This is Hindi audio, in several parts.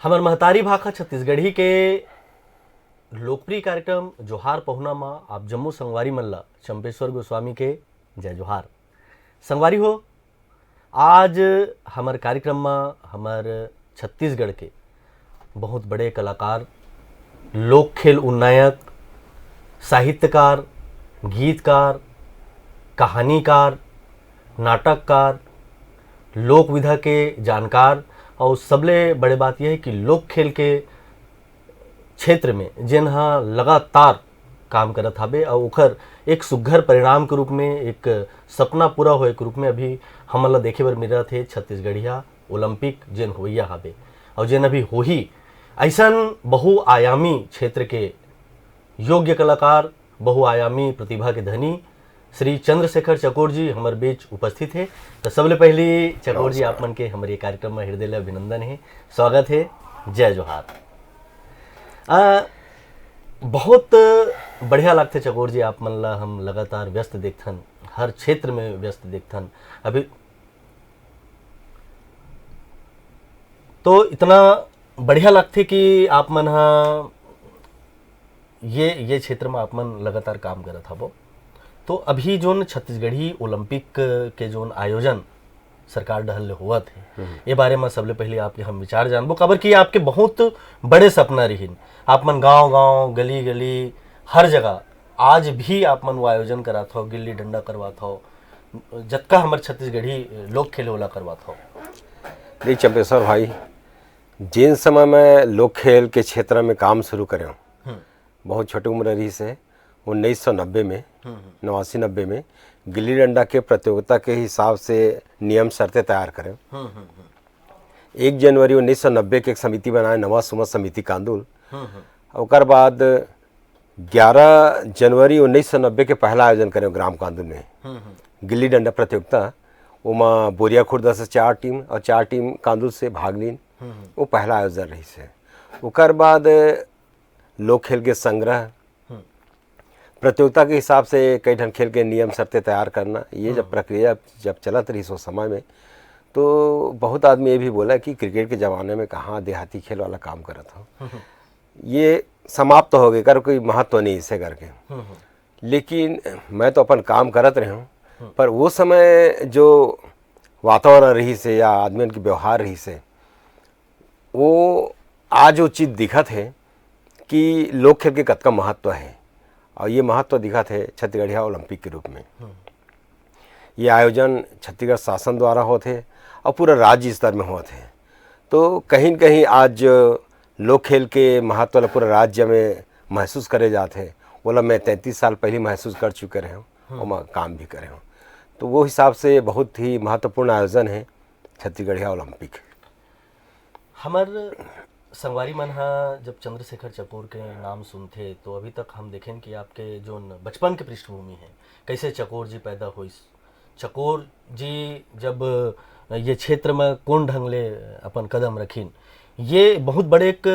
हमर महतारी भाखा छत्तीसगढ़ी के लोकप्रिय कार्यक्रम जोहार पहुना माँ आप जम्मू संगवारी मल्ला चंपेश्वर गोस्वामी के जय जोहार। संगवारी हो, आज हमार कार्यक्रम में हमार छत्तीसगढ़ के बहुत बड़े कलाकार, लोक खेल उन्नायक, साहित्यकार, गीतकार, कहानीकार, नाटककार, लोक विधा के जानकार और सबले बड़े बात यह है कि लोक खेल के क्षेत्र में जिन हाँ लगातार काम करत हबे और ओकर एक सुघर परिणाम के रूप में, एक सपना पूरा होए के रूप में अभी हमन ला देखे बर मिलत थे छत्तीसगढ़िया ओलंपिक जिन होइया हबे और जिन अभी होही ऐसन बहुआयामी क्षेत्र के योग्य कलाकार, बहुआयामी प्रतिभा के धनी श्री चंद्रशेखर चकोर जी हमारे बीच उपस्थित है। तो सबले पहले चकोर जी आप मन के हमारे कार्यक्रम में हृदय अभिनंदन है, स्वागत है, जय जोहार। बहुत बढ़िया लगते चकोर जी आप मन ला हम लगातार व्यस्त देखथन, हर क्षेत्र में व्यस्त देखथन। अभी तो इतना बढ़िया लगते कि आप मन ये क्षेत्र में आप मन लगातार काम करत हबो। तो अभी जोन छत्तीसगढ़ी ओलंपिक के जोन आयोजन सरकार डहल ले हुआ थे, ये बारे में सबले पहले आपके हम विचार जानबो, काबर कि आपके बहुत बड़े सपना रहीन। आप मन गांव-गांव, गली-गली, हर जगह आज भी आप मन वो आयोजन करात हो, गिल्ली डंडा करवात हो, जतका हमार छत्तीसगढ़ी लोक खेल होला करवात हो। नहीं चंपेश्वर भाई, जिन समय मैं लोक खेल के क्षेत्र में काम शुरू करे हूँ, बहुत छोटी उम्र रही से 1990 में 89-90 में गिल्ली डंडा के प्रतियोगिता के हिसाब से नियम शर्तें तैयार करें। 1 जनवरी 1990 के एक समिति बनाए, नवा सुमत समिति कांदुल। और बाद 11 जनवरी 1990 के पहला आयोजन करें ग्राम कांदुल में गिल्ली डंडा प्रतियोगिता। उमा बोरिया खुर्दा से 4 टीम और 4 टीम कांदुल से भाग लीन। वो पहला आयोजन रही से। उकर बाद लोक खेल के संग्रह, प्रतियोगिता के हिसाब से कई ढंग खेल के नियम शर्तें तैयार करना, ये जब प्रक्रिया जब चलत रही सो समय में, तो बहुत आदमी ये भी बोला कि क्रिकेट के ज़माने में कहाँ देहाती खेल वाला काम करत हो, ये समाप्त तो हो गए, कर कोई महत्व नहीं इसे करके। लेकिन मैं तो अपन काम करत रहे हूँ, पर वो समय जो वातावरण रही से या आदमियों की व्यवहार रही से, वो आज वो चीज़ दिखत है कि लोक खेल के कतका महत्व है। और ये महत्व दिखा थे छत्तीसगढ़िया ओलंपिक के रूप में। ये आयोजन छत्तीसगढ़ शासन द्वारा होते और पूरा राज्य स्तर में होते हैं। तो कहीं न कहीं आज लोक खेल के महत्व ला पूरा राज्य में महसूस करे जाते हैं। बोला मैं 33 साल पहले महसूस कर चुके रहे हूँ और मैं काम भी करे हूँ। तो वो हिसाब से बहुत ही महत्वपूर्ण आयोजन है छत्तीसगढ़िया ओलंपिक। हमार संगवारी मन जब चंद्रशेखर चकोर के नाम सुनते तो अभी तक हम देखें कि आपके जो बचपन के पृष्ठभूमि है, कैसे चकोर जी पैदा हुई, चकोर जी जब ये क्षेत्र में कौन ढंग ले अपन कदम रखीन, ये बहुत बड़े एक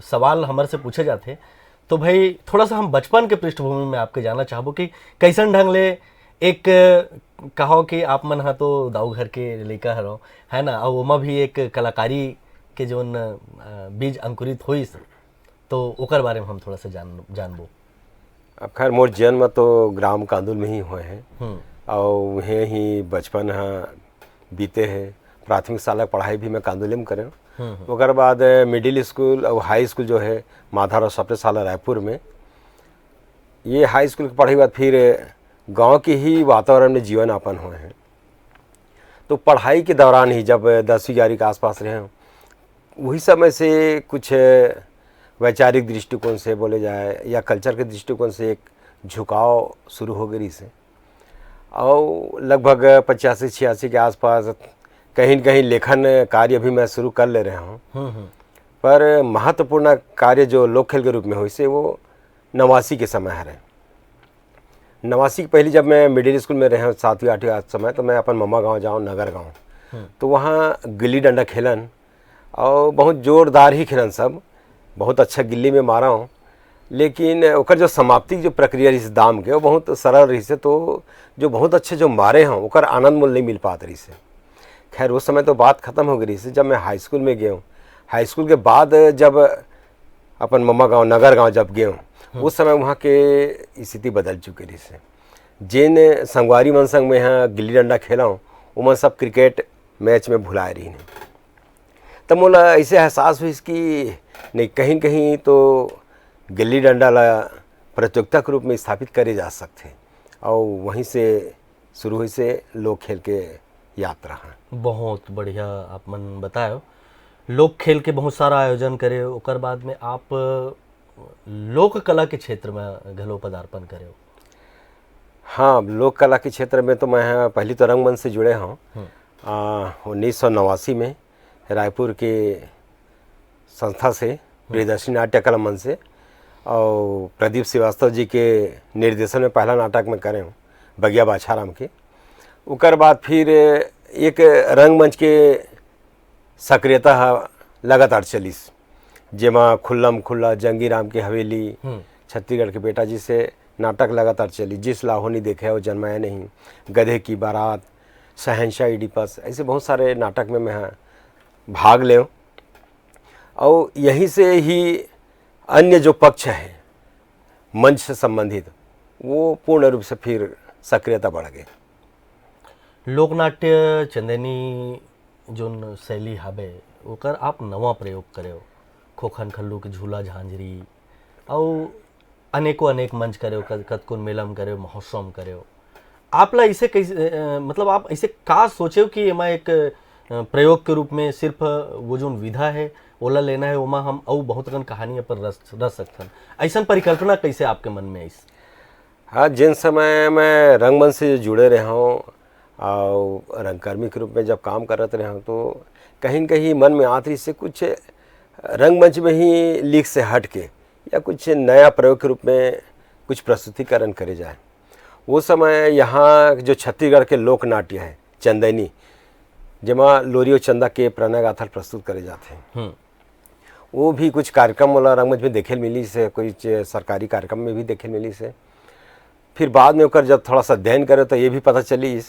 सवाल हमारे से पूछे जाते। तो भाई थोड़ा सा हम बचपन के पृष्ठभूमि में आपके जानना चाहबो कि कैसन ढंग ले एक कहो कि आप मन तो दाऊ घर के लड़का हरो है ना, और ओमा भी एक कलाकारी के जोन बीज अंकुरित हुई, तो ओकर बारे में हम थोड़ा सा जानबो। अब खैर मोर जन्म तो ग्राम कांदुल में ही हुए हैं और वहीं ही बचपन बीते हैं। प्राथमिक शाला पढ़ाई भी मैं कांदुले में करे हूँ। ओकर बाद मिडिल स्कूल और हाई स्कूल जो है माधवराव सप्रे शाला रायपुर में। ये हाई स्कूल की पढ़ाई बाद फिर गांव के ही वातावरण में जीवन यापन हुए हैं। तो पढ़ाई के दौरान ही जब 10वीं-11वीं के आसपास रहे हूँ, वही समय से कुछ वैचारिक दृष्टिकोण से बोले जाए या कल्चर के दृष्टिकोण से एक झुकाव शुरू हो गई से। और लगभग 85-86 के आसपास कहीं न कहीं लेखन कार्य भी मैं शुरू कर ले रहा हूँ। पर महत्वपूर्ण कार्य जो लोक खेल के रूप में हुई से वो 89 के समय है। 89 के पहले जब मैं मिडिल स्कूल में रहा 7वीं-8वीं समय, तो मैं अपन मम्मा गाँव जाऊँ, नगर गाँव, तो वहाँ गिल्ली डंडा खेलन और बहुत जोरदार ही खेलन, सब बहुत अच्छा गिल्ली में मारा हूँ। लेकिन ओकर जो समाप्ति जो प्रक्रिया रही दाम के वो बहुत सरल रही से, तो जो बहुत अच्छे जो मारे हों ओकर आनंद मूल नहीं मिल पात रही से। खैर उस समय तो बात ख़त्म हो गई से। जब मैं हाई स्कूल में गया हूँ हाई स्कूल के बाद जब अपन मम्मा गांव नगर गांव जब गए हूँ उस समय वहाँ के स्थिति बदल चुकी रही से। जिन संगवारी मन संग में यहाँ गिल्ली डंडा खेला हूँ वो मन सब क्रिकेट मैच में भुलाए रही ने। तब मोला ऐसे एहसास हुई कि नहीं कहीं कहीं तो गिल्ली डंडा ला प्रतियोगिता के रूप में स्थापित करे जा सकते और वहीं से शुरू हुई से लोक खेल के यात्रा है। बहुत बढ़िया आप मन बतायो। लोक खेल के बहुत सारा आयोजन करे, ओकर बाद में आप लोक कला के क्षेत्र में घलो पदार्पण करे। हाँ, लोक कला के क्षेत्र में तो मैं पहली तो रंगमंच से जुड़े हूँ 1989 में रायपुर के संस्था से प्रियदर्शनी नाट्य कला मंच से और प्रदीप श्रीवास्तव जी के निर्देशन में पहला नाटक में करे हूँ बगिया बाछाराम के। उकर बाद फिर एक रंगमंच के सक्रियता लगातार चलीस, जेमा खुल्लम खुल्ला, जंगी राम की हवेली, छत्तीसगढ़ के बेटा जी से नाटक लगातार चली। जिस लाहौनी देखे वो जन्माया नहीं, गधे की बारात, शहंशाह इडिपस, ऐसे बहुत सारे नाटक में मैं भाग ले। और यहीं से ही अन्य जो पक्ष है मंच से संबंधित वो पूर्ण रूप से फिर सक्रियता बढ़ गई। लोकनाट्य चंदेनी जोन शैली हवे ओकर आप नवा प्रयोग करे हो, खोखन खल्लू के झूला झांझरी और अनेक मंच करे हो, कतकोन मेला में करे हो, महोत्सव में करे हो। आपला इसे कैसे मतलब आप ऐसे का सोचे हो कि एमा एक प्रयोग के रूप में सिर्फ वो जो विधा है ओला लेना है, ओमा हम और बहुत कन कहानी पर रच सकथन, ऐसा परिकल्पना कैसे आपके मन में आई? हाँ, जिन समय मैं रंगमंच से जुड़े रहा हूँ और रंगकर्मी के रूप में जब काम करते रहा हूँ तो कहीं न कहीं मन में आती से कुछ रंगमंच में ही लीक से हट के या कुछ नया प्रयोग के रूप में कुछ प्रस्तुतिकरण करे जाए। वो समय यहाँ जो छत्तीसगढ़ के लोक नाट्य है चंदैनी, जेमा लोरी और चंदा के प्रणय गाथा प्रस्तुत करे जाते हैं, वो भी कुछ कार्यक्रम वाला रंगमंच में देखे मिली से, कुछ सरकारी कार्यक्रम में भी देखे मिली से। फिर बाद में होकर जब थोड़ा सा अध्ययन करे तो ये भी पता चली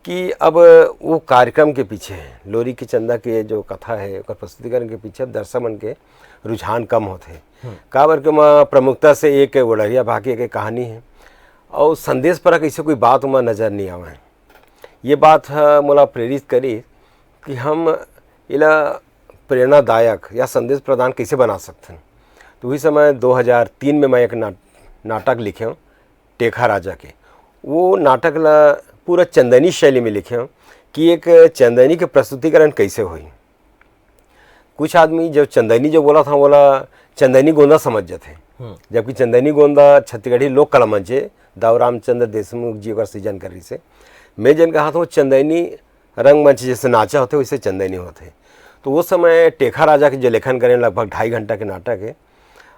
कि अब वो कार्यक्रम के पीछे लोरी की चंदा के जो कथा है प्रस्तुतिकरण के पीछे दर्शक मन के रुझान कम होते हैं। काबर के माँ प्रमुखता से एक वड़रिया भाग्य की कहानी है और संदेश पर कैसे कोई बात वहाँ नज़र नहीं आवा है। ये बात मोला प्रेरित करी कि हम इला प्रेरणादायक या संदेश प्रदान कैसे बना सकते हैं। तो वही समय 2003 में मैं एक नाटक लिखे हूँ टेखा राजा के। वो नाटक ला पूरा चंदनी शैली में लिखे हूँ कि एक चंदनी के प्रस्तुतिकरण कैसे हुई। कुछ आदमी जब चंदनी जो बोला था बोला चंदनी गोंदा समझ जाते, जबकि चंदनी गोंदा छत्तीसगढ़ी लोक कला मंच है, दाऊ रामचंद्र देशमुख जी का सृजन करी से। मैं जन कहा था वो चंदनी रंगमंच जैसे नाचा होते वैसे चंदनी होते। तो वो समय टेखा राजा के जो लेखन करें लगभग 2.5 घंटा के नाटक है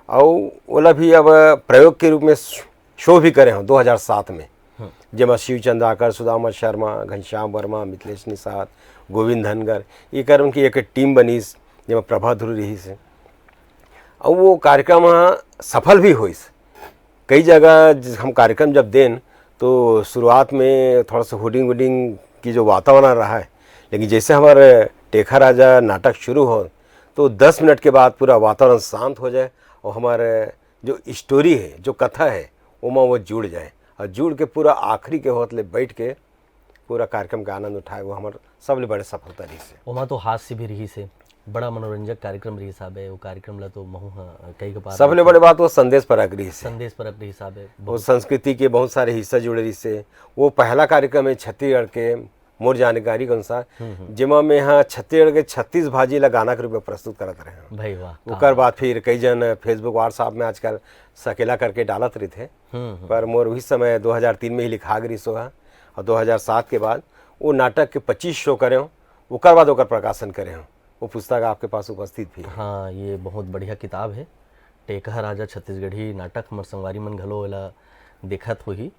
और ओला भी अब प्रयोग के रूप में शो भी करे हूँ 2007 में, जेमा शिव चंद्राकर, सुदामा शर्मा, घनश्याम वर्मा, मिथिलेश निषाद, गोविंद धनगर, ये कर उनकी एक टीम बनी जेमा प्रभा ध्रुव रही से। और वो कार्यक्रम सफल भी हुई। कई जगह हम कार्यक्रम जब दें तो शुरुआत में थोड़ा सा होर्डिंग वोडिंग की जो वातावरण रहा है, लेकिन जैसे हमारे टेखा राजा नाटक शुरू हो तो 10 मिनट के बाद पूरा वातावरण शांत हो जाए और हमारे जो स्टोरी है, जो कथा है वो जुड़ जाए और जुड़ के पूरा आखिरी के होतले बैठ के पूरा कार्यक्रम का आनंद उठाए। वो हमारे सबले बड़े सफलता रही से। वहाँ तो हास्य भी रही से, बड़ा मनोरंजक कार्यक्रम रही साहब है। वो कार्यक्रम ला तो महू कई के सबले बड़े बात वो संदेश परक रही से, संदेश परक रही साहब है। वो संस्कृति के बहुत सारे हिस्सा जुड़े रही से। वो पहला कार्यक्रम है छत्तीसगढ़ के मोर जानकारी के अनुसार जिमा में यहाँ छत्तीसगढ़ के 36 भाजी ला गाना के रूप में प्रस्तुत करते रहे भाई वाह। उकर बाद फिर कई जन फेसबुक व्हाट्सएप में आजकल सकेला करके डालत रहे थे, पर मोर उस समय 2003 में ही लिखा गई सो है और 2007 के बाद वो नाटक के 25 शो करे हूँ, उकर बाद ओकर प्रकाशन करे हूँ। वो पुस्तक आपके पास उपस्थित भी है। हाँ, ये बहुत बढ़िया किताब है टेकहा राजा छत्तीसगढ़ी नाटक। हमार संगवारी मन घलो एला देखत होही।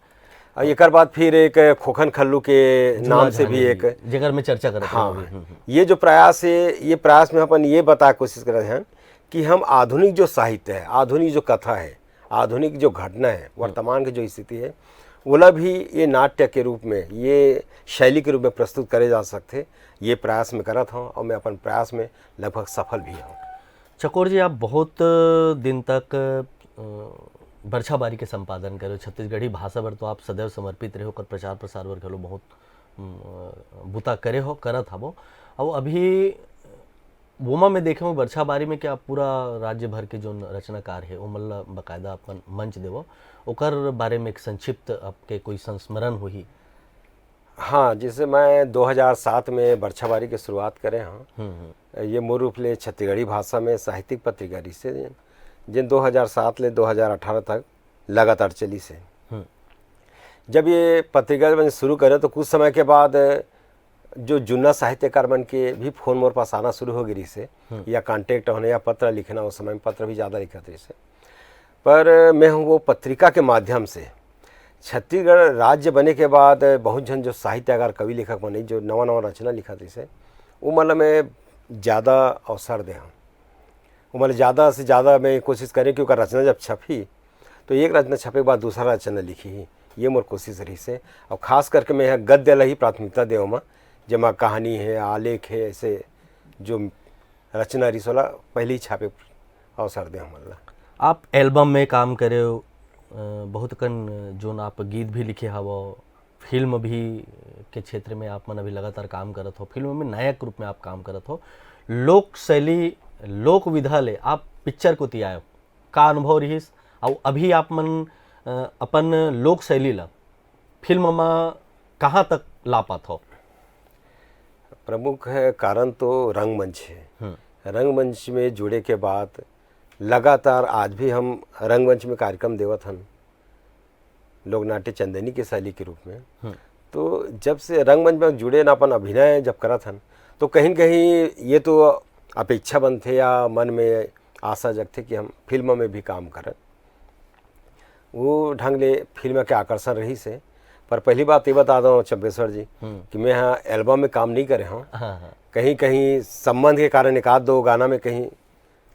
और एक बाद फिर एक खोखन खल्लू के नाम से भी एक जगह में चर्चा करते हाँ, हैं। ये जो प्रयास है, ये प्रयास में अपन ये बता कोशिश कर रहे हैं कि हम आधुनिक जो साहित्य है, आधुनिक जो कथा है, आधुनिक जो घटना है, वर्तमान की जो स्थिति है ओला भी ये नाट्य के रूप में, ये शैली के रूप में प्रस्तुत करे जा सकते, ये प्रयास में करत हूँ और मैं अपन प्रयास में लगभग सफल भी हूँ। चकोर जी, आप बहुत दिन तक बरछाबारी के संपादन करे, छत्तीसगढ़ी भाषा पर तो आप सदैव समर्पित रहे हो, कर प्रचार प्रसार बर घलो बहुत बुता करे हो, करत हबो। और अभी वोमा में देखे हो बरछाबारी में क्या पूरा राज्य भर के जो रचनाकार है वो मल्ला बकायदा अपन मंच देवो, ओकर बारे में एक संक्षिप्त आपके कोई संस्मरण हुई? हाँ, जैसे मैं 2007 में बरछाबारी की शुरुआत करे हाँ। ये मूल रूप ले छत्तीसगढ़ी भाषा में साहित्यिक पत्रिका रही से, जिन 2007 ले 2018 तक लगातार चली से। जब ये पत्रिका मैंने शुरू करे तो कुछ समय के बाद जो जुन्ना साहित्यकार मन के भी फोन मोर पास आना शुरू हो गई से, या कांटेक्ट होने या पत्र लिखना, उस समय में पत्र भी ज़्यादा लिखा था इसे। पर मैं हूँ वो पत्रिका के माध्यम से छत्तीसगढ़ राज्य बने के बाद बहुत जन जो साहित्यकार कवि लेखक बने जो नवा नवा रचना लिखा था इसे, वो मतलब मैं ज़्यादा अवसर दे हूँ, वो मतलब ज़्यादा से ज़्यादा मैं कोशिश करें कि रचना जब छपी तो एक रचना छपे के बाद दूसरा रचना लिखी ही, ये मोर कोशिश रही से। और ख़ास करके मैं यहाँ गद्य ला ही प्राथमिकता दे में, जमा कहानी है, आलेख है, ऐसे जो रचना रही सोला पहले ही छापे अवसर दे मतलब। आप एल्बम में काम करे हो, बहुत कन जो आप गीत भी लिखे हवो, फिल्म भी के क्षेत्र में आप मन अभी लगातार काम करत हो, फिल्म में नायक रूप में आप काम करत हो, लोक शैली लोक विधा ले आप पिक्चर को तियायो, का अनुभव रहीस? और अभी आप मन अपन लोक शैली ला फिल्म में कहाँ तक ला पात हो? प्रमुख है कारण तो रंगमंच है। रंगमंच में जुड़े के बाद लगातार आज भी हम रंगमंच में कार्यक्रम देवत हन, लोक नाट्य चंदनी के शैली के रूप में। तो जब से रंगमंच में जुड़े ना अपन अभिनय जब करत हन तो कहीं न कहीं ये तो अपेक्षा बनते या मन में आशा जगते कि हम फिल्म में भी काम करत, वो ढंग ले फिल्म के आकर्षण रही से। पर पहली बात ये बता दूँ चंपेश्वर जी कि मैं यहाँ एल्बम में काम नहीं करे हूँ। कहीं कहीं संबंध के कारण एक आध दो गाना में कहीं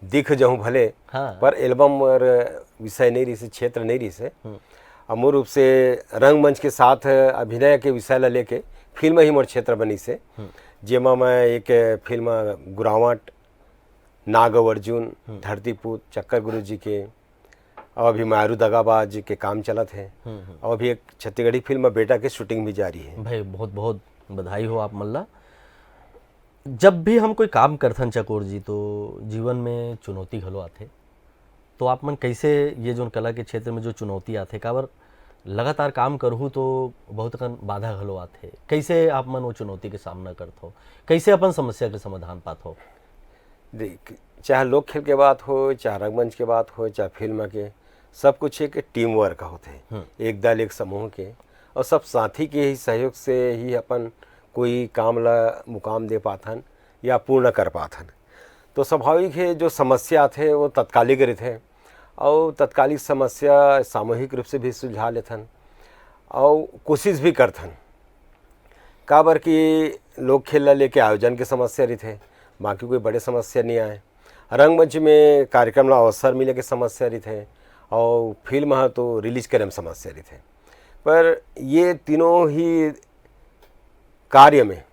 दिख जाऊँ भले, पर एल्बम और विषय नहीं रही से, क्षेत्र नहीं रही से। अमूल रूप से रंगमंच के साथ अभिनय के विषय ला लेके फिल्म ही मोर क्षेत्र बनी से, जेमा मैं एक फिल्म गुरावट, नागव अर्जुन, धरतीपूत, चक्कर गुरु जी के, और अभी मारू दगाबाज के काम चलत है, और अभी एक छत्तीसगढ़ी फिल्म बेटा के शूटिंग भी जारी है। भाई बहुत बहुत बधाई हो आप मल्ला। जब भी हम कोई काम करथन चकोर जी तो जीवन में चुनौती घलो आथे, तो आप मन कैसे ये जो कला के क्षेत्र में जो चुनौती आथे, काबर लगातार काम करहूँ तो बहुत कन बाधा घलो आथे, कैसे आप मन वो चुनौती के सामना करथो, कैसे अपन समस्या के समाधान पात हो? देख, चाहे लोक खेल के बात हो, चाहे रंगमंच के बात हो, चाहे फिल्म के, सब कुछ एक टीम वर्क होते, एक दल एक समूह के, और सब साथी के ही सहयोग से ही अपन कोई काम ला मुकाम दे पाथन या पूर्ण कर पाथन। तो स्वाभाविक है जो समस्या थे वो तत्कालिक रहते, और तत्कालिक समस्या सामूहिक रूप से भी सुलझा लेथन और कोशिश भी करथन। काबर कि लोक खेल लेके आयोजन के समस्या रहते, बाकी कोई बड़े समस्या नहीं आए। रंगमंच में कार्यक्रम ला अवसर मिले के समस्या रहते, और फिल्म है तो रिलीज करे में समस्या रहते। पर ये तीनों ही कार्य में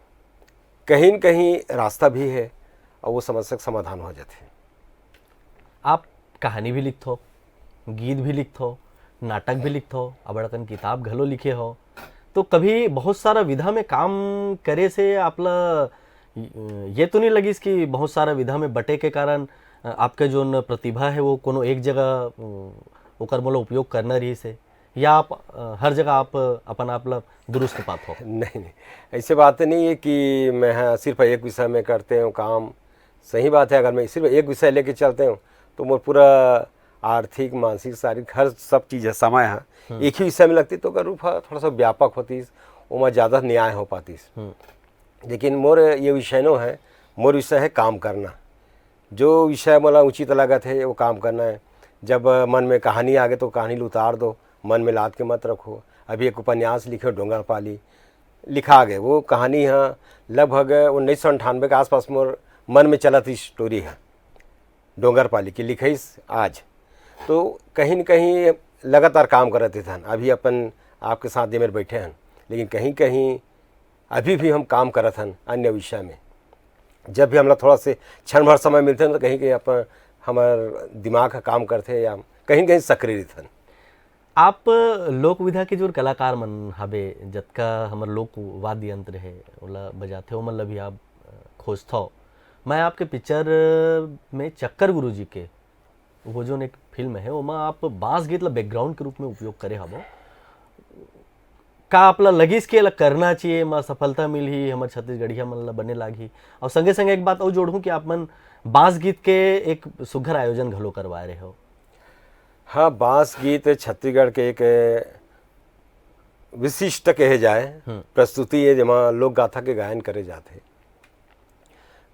कहीं न कहीं रास्ता भी है, और वो समस्या का समाधान हो जाते। आप कहानी भी लिखते हो, गीत भी लिखते हो, नाटक भी लिखते हो, अबड़कन किताब घलो लिखे हो, तो कभी बहुत सारा विधा में काम करे से आपला ये तो नहीं लगिस कि बहुत सारा विधा में बटे के कारण आपके जो प्रतिभा है वो कोनो एक जगह ओकर मोला उपयोग करना रही से, या आप हर जगह आप अपन आप ला दुरुस्त पात हो? नहीं, ऐसे बात नहीं है कि मैं सिर्फ एक विषय में करते हूँ काम। सही बात है, अगर मैं सिर्फ एक विषय लेके चलते हूँ तो मोर पूरा आर्थिक, मानसिक, शारीरिक हर सब चीज़ है, समय है एक ही विषय में लगती तो का रूप थोड़ा सा व्यापक होती, वो ज़्यादा न्याय हो पाती। लेकिन मोर ये विषय नो है, मोर विषय है काम करना। जो विषय मला उचित लगत है वो काम करना है। जब मन में कहानी आ गए तो कहानी उतार दो, मन में लाद के मत रखो। अभी एक उपन्यास लिखे डोंगरपाली लिखा गए, वो कहानी है लगभग 1998 के आसपास मोर मन में चला थी स्टोरी है डोंगरपाली की, लिखी आज। तो कहीं न कहीं लगातार काम करते थे। अभी अपन आपके साथ ये मेरे बैठे हैं, लेकिन कहीं कहीं अभी भी हम काम करत हन अन्य विषय में। जब भी हमला थोड़ा से क्षण भर समय मिलते हैं तो कहीं कहीं अपन हमार दिमाग का काम करते या कहीं कहीं सक्रिय रहते हैं। आप लोक विधा के जो कलाकार मन हबे, जतका हमर लोक वाद्य यंत्र है ओला बजाथे ओमन ला भी आप खोजथो। मैं आपके पिक्चर में चक्कर गुरुजी के वो जो एक फिल्म है ओमा आप बांस गीत ला बैकग्राउंड के रूप में उपयोग करे हबो। का आपला लगिस के ला करना चाहिए, मा सफलता मिलही, हमर छत्तीसगढ़िया मन ला बने लागही। और संगे संगे एक बात और जोड़ूं कि आप मन बांस गीत के एक सुघर आयोजन घलो करवाए रहे हो। हाँ, बांस गीत छत्तीसगढ़ के एक विशिष्ट कहे जाए प्रस्तुति है जमा लोक गाथा के गायन करे जाते।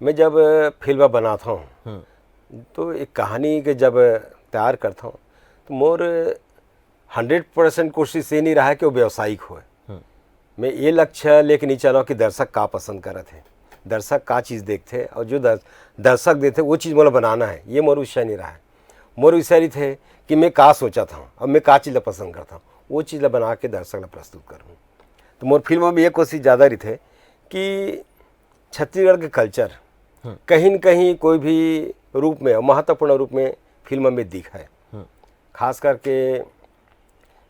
मैं जब फिल्म बनाता हूँ तो एक कहानी के जब तैयार करता हूँ तो मोर 100% कोशिश ये नहीं रहा है कि वो व्यावसायिक हो। मैं ये लक्ष्य लेके नहीं चला कि दर्शक का पसंद करत है, दर्शक का चीज़ देखते और जो दर्शक देते वो चीज़ मोला बनाना है, ये मोर विषय नहीं रहा है। मोर विषय थे कि मैं का सोचा था और मैं का चीज़ पसंद करता हूँ वो चीज़ बना के दर्शक ला प्रस्तुत करूँ। तो मोर फिल्म में ये कोशिश ज़्यादा रही थे कि छत्तीसगढ़ के कल्चर कहीं न कहीं कोई भी रूप में महत्वपूर्ण रूप में फिल्म में दिखा है। खास करके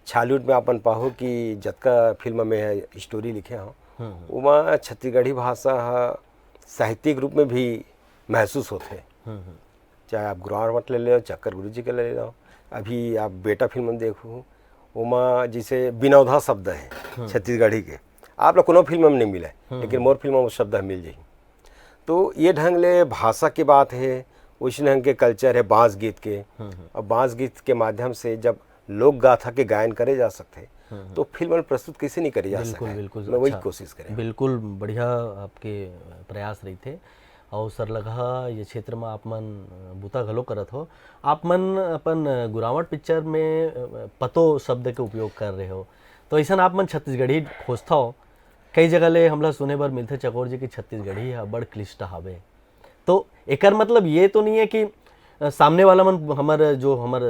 छालीवुड में अपन पाहो कि जतका फिल्म में है स्टोरी लिखे हो वहाँ छत्तीसगढ़ी भाषा साहित्यिक रूप में भी महसूस होते। चाहे आप गुरावट ले लो, चक्कर गुरुजी के ले लो, अभी आप बेटा फिल्म देखो उमा जिसे बिनौधा शब्द है छत्तीसगढ़ी के, आप लोग कोनो फिल्म में नहीं मिले लेकिन मोर फिल्म में वो शब्द मिल जाए। तो ये ढंग ले भाषा की बात है, उस ढंग के कल्चर है बांस गीत के। और बांस गीत के माध्यम से जब लोक गाथा के गायन करे जा सकते तो फिल्म में प्रस्तुत कैसे नहीं करी जा सकते। बिल्कुल मैं वही अच्छा, कोशिश करें। बिल्कुल बढ़िया आपके प्रयास रही थे। और सर लगा ये क्षेत्र में आप मन बूता घलो करत हो। आप मन अपन गुरावट पिक्चर में पतो शब्द के उपयोग कर रहे हो, तो ऐसा आप मन छत्तीसगढ़ी खोजता हो। कई जगह ले हमला सुने बर मिलते चकोर जी की छत्तीसगढ़ी है बड़ क्लिष्ट हवे। तो एकर मतलब ये तो नहीं है कि सामने वाला मन हमर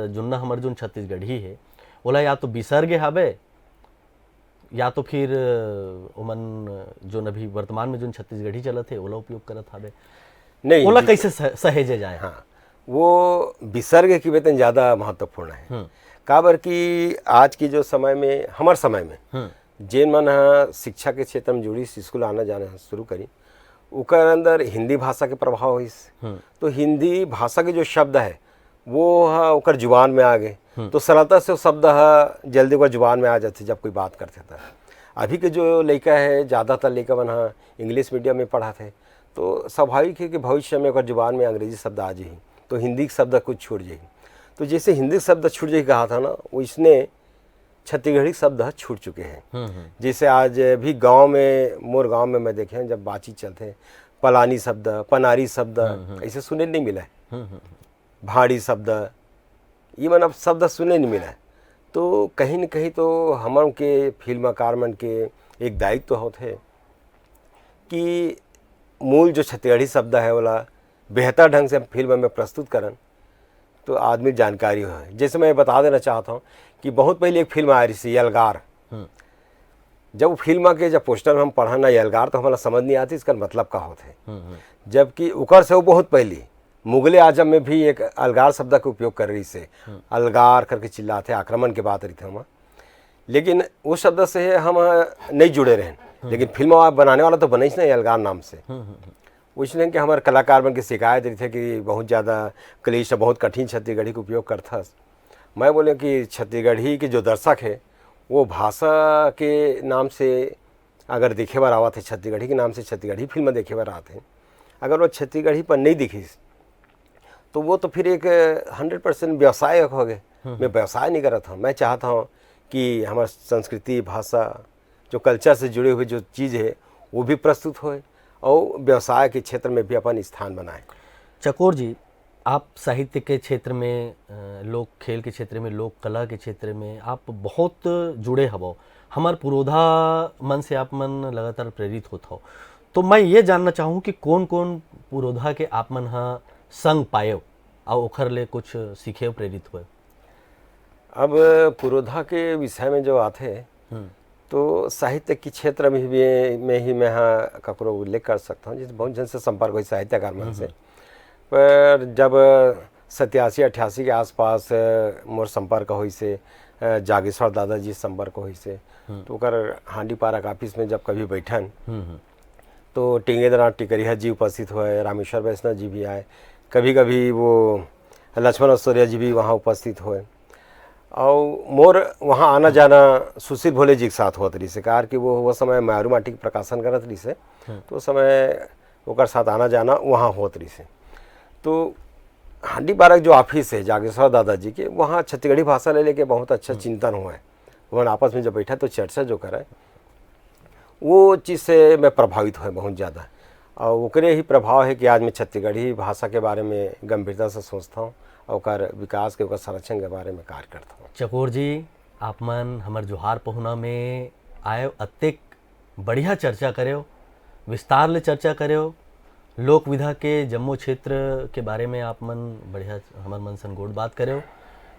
जुन्ना हमर जो छत्तीसगढ़ी है ओला या तो बिसर गे हवे या तो फिर ओमन जो अभी वर्तमान में जो छत्तीसगढ़ी चलत है ओला उपयोग करत हवे। नहीं, ओला कैसे सहेजे जाए? हाँ, वो विसर्ग की वेतन ज़्यादा महत्वपूर्ण है। काबर कि आज की जो समय में हमार समय में जेन मन शिक्षा के क्षेत्र में जुड़ी स्कूल आना जाना शुरू करी उकर अंदर हिंदी भाषा के प्रभाव हुई। तो हिंदी भाषा के जो शब्द है वो ओकर जुबान में आ गए तो सरलता से वो शब्द जल्दी ओकर जुबान में आ जाते जब कोई बात करते था। अभी के जो लड़का है ज़्यादातर लड़का मन इंग्लिश मीडियम में पढ़ा थे तो स्वाभाविक है कि भविष्य में ओकर जुबान में अंग्रेजी शब्द आ जाए तो हिंदी शब्द कुछ छूट जाए। तो जैसे हिंदी शब्द छूट जाए कहा था ना वो इसने छत्तीसगढ़ी शब्द छूट चुके हैं। जैसे आज भी गांव में मोर गांव में मैं देखे जब बातचीत चलते पलानी शब्द पनारी शब्द ऐसे सुने नहीं मिला है। भाड़ी शब्द ये मन अब शब्द सुने नहीं मिला है। तो कहीं न कहीं तो हम के फिल्मकार मन के एक दायित्व तो होते कि मूल जो छत्तीसगढ़ी शब्द है वाला बेहतर ढंग से फिल्म में प्रस्तुत करन तो आदमी जानकारी हो। जैसे मैं बता देना चाहता हूँ कि बहुत पहले एक फिल्म आ रही थी यलगार। जब फिल्म के जब पोस्टर में हम पढ़ा ना यलगार तो हमारा समझ नहीं आती इसका मतलब का होते। जबकि उकर से वो बहुत पहले मुगले आजम में भी एक अलगार शब्द का उपयोग कर रही से अलगार करके चिल्लाते आक्रमण के बात रही थे हम। लेकिन उस शब्द से हम नहीं जुड़े रहे लेकिन फिल्म बनाने वाला तो बने ही नहीं अलगार नाम से। उसने कि हमारे कलाकार बन के शिकायत रही थे कि बहुत ज़्यादा क्लिष्ट बहुत कठिन छत्तीसगढ़ी का उपयोग करता। मैं बोले कि छत्तीसगढ़ी के जो दर्शक है वो भाषा के नाम से अगर देखे बार आवा थे छत्तीसगढ़ी के नाम से छत्तीसगढ़ी फिल्म देखे बार आते हैं, अगर वो छत्तीसगढ़ी पर नहीं दिखी तो वो तो फिर एक 100% व्यवसाय हो गए। मैं व्यवसाय नहीं कर रहा था, मैं चाहता हूँ कि हमारी संस्कृति भाषा जो कल्चर से जुड़े हुए जो चीज़ है वो भी प्रस्तुत होए और व्यवसाय के क्षेत्र में भी अपन स्थान बनाए। चकोर जी, आप साहित्य के क्षेत्र में, लोक खेल के क्षेत्र में, लोक कला के क्षेत्र में आप बहुत जुड़े हवो। हमार पुरोधा मन से आप मन लगातार प्रेरित होत हो। तो मैं ये जानना चाहूँ कि कौन कौन पुरोधा के आप मन संग पाए और ओखर ले कुछ सीखे प्रेरित हुए। अब पुरोधा के विषय में जो आते तो साहित्य के क्षेत्र में ही मैं हाँ ककरो उल्लेख कर सकता हूँ, जिस बहुत जन से संपर्क हुई साहित्यकार मन से। पर जब 87-88 के आसपास मोर संपर्क हुई से जागेश्वर दादाजी संपर्क हुई से, तो ओकर हांडी पारा के ऑफिस में जब कभी बैठन तो टिंगेंद्रनाथ टिकरिया जी उपस्थित हुए, रामेश्वर वैष्णव जी भी आए, कभी कभी वो लक्ष्मण ऐश्वर्या जी भी वहाँ उपस्थित हुए। और मोर वहाँ आना जाना सुशील भोले जी के साथ होत रही से, कार कि वो समय मारू माटी के प्रकाशन करत रही से, तो उस समय ओकर साथ आना जाना वहाँ होत रही से। तो हांडी पारक जो ऑफिस है जागेश्वर दादाजी के, वहाँ छत्तीसगढ़ी भाषा ले लेके बहुत अच्छा चिंतन हुआ है। वहाँ आपस में जब बैठा तो चर्चा जो करे, वो चीज़ से मैं प्रभावित हुआ बहुत ज़्यादा, और ओकरे ही प्रभाव है कि आज मैं छत्तीसगढ़ी भाषा के बारे में गंभीरता से सोचता हूँ और ओकर विकास के, ओकर संरक्षण के बारे में कार्य करता हूँ। चकोर जी, आप मन हमार जोहार पहुना में आए, अत्येक बढ़िया चर्चा करे, विस्तार ले चर्चा करे, लोक विधा के जम्मू क्षेत्र के बारे में आप मन बढ़िया हमार मन संगोड़ बात करे।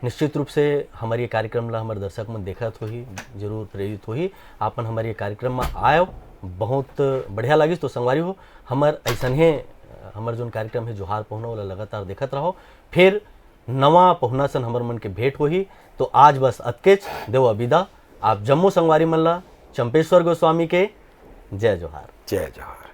निश्चित रूप से हमारे ये कार्यक्रम ला हमारे दर्शक मन देखत होही, जरूर प्रेरित होही। आपन हमारे ये कार्यक्रम में आयो, बहुत बढ़िया लगिस। तो संगवारी हो, हमार ऐसन है हमार जो कार्यक्रम है जोहार पहुना वाला लगातार देखत रहो, फिर नवा पहुना सन हमार मन के भेंट होही। तो आज बस अतकेच देव अबिदा। आप जम्मू संगवारी मन ला चंपेश्वर गोस्वामी के जय जोहार। जय जोहार।